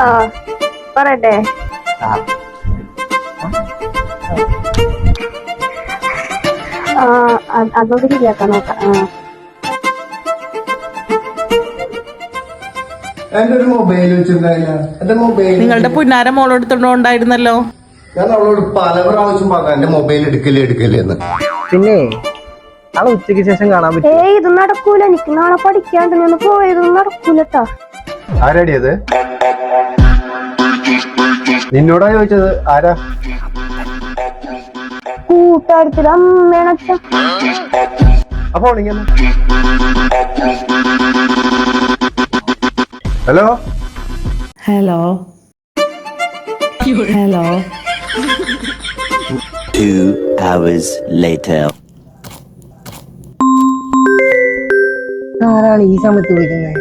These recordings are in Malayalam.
ആ പറയട്ടെ. അതൊക്കെ ശരിയാക്കാൻ നോക്കാം. എന്റെ ഒരു മൊബൈൽ വെച്ചിട്ടുണ്ടായില്ല. എന്റെ മൊബൈൽ നിങ്ങളുടെ പുന്നാര മോളെടുത്തോണ്ടായിരുന്നല്ലോ. ഞാൻ അവളോട് പല പ്രാവശ്യം പറഞ്ഞു എന്റെ മൊബൈൽ എടുക്കല്ലേ എന്ന്. പിന്നെ നാളെ ഉച്ചയ്ക്ക് ശേഷം കാണാൻ പറ്റും. ഇത് നടക്കൂല, എനിക്ക് നാളെ പഠിക്കാണ്ട് ഞാൻ പോയതൊന്നും നടക്കൂലട്ടാ. ആരാടിയത്? നിന്നോടാ ചോദിച്ചത്? ആരാ? കൂട്ടുകാരത്തിൽ അമ്മേണച്ച. അപ്പൊ ഇങ്ങനെ hello hello hello 2 hours later. ആരാണ് ഈ സമയത്ത് വിളിക്കുന്നത്?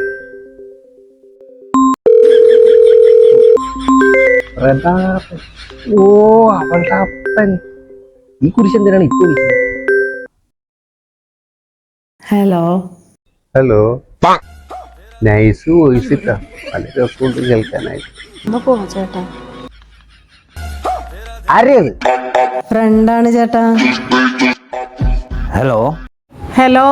ഓ, അവളുടെ അപ്പൻ. ഈ കുരിശ് എന്തിനാണ് ഇപ്പൊ വിളിക്കുന്നത്? Hello hello. നൈസ് വോയിസ് ഇട്ടാ, നല്ല രസമുണ്ട് കേൾക്കാനായിട്ട്. ചേട്ടാ ആരെയത്? ഫ്രണ്ടാണ് ചേട്ടാ. Hello. ഹലോ